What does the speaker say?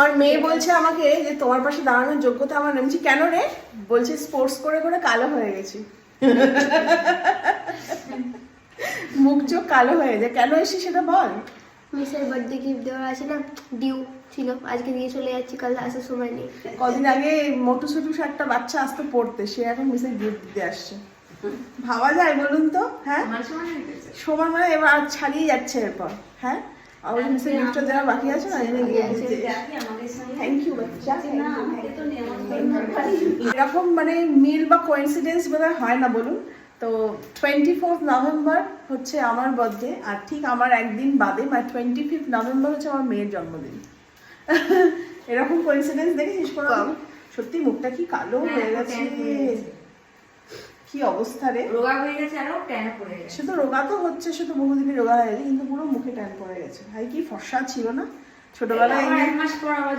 আমার মেয়ে বলছে আমাকে যে তোমার পাশে দাঁড়ানোর যোগ্যতা আমার নেই। কেন রে? বলছে স্পোর্টস করে করে কালো হয়ে গেছি। মুখ চোখ কালো হয়ে যায়, কেন এসে সেটা বল। মিসের বার্থডে গিফট দেওয়ার আছে না, ডিউ ছিল, আজকে দিয়ে চলে যাচ্ছি, কাল আসার সময় নেই। কদিন আগে মোটু ছোটু একটা বাচ্চা আসতো পড়তে, সে এখন মিসের গিফট দিতে আসছে। ভাবা যায় বলুন তো? হ্যাঁ সমান মানে এবার ছাড়িয়ে যাচ্ছে এরপর। হ্যাঁ আমার মিসের গিফটটা দেওয়া বাকি আছে না, থ্যাংক ইউ বাচ্চা। এরকম মানে মিল বা কোইন্সিডেন্স বোধহয় হয় না বলুন তো। 24 নভেম্বর হচ্ছে আমার বার্থডে, আর ঠিক আমার একদিন বাদে মানে 25 নভেম্বর হচ্ছে আমার মেয়ের জন্মদিন। এরকম কোইন্সিডেন্স দেখেছিস কোনো? সত্যি মুখটা কি কালো হয়ে গেছে, কি অবস্থা রে। রোগা হয়ে গেছে, আরো ট্যান পড়ে গেছে। সে তো রোগা তো হচ্ছে, সে তো বহুদিনই রোগা হয়ে গেছে, কিন্তু পুরো মুখে ট্যান পড়ে গেছে। ভাই কি ফর্সা ছিল না ছোটবেলায়। এক মাস পর আবার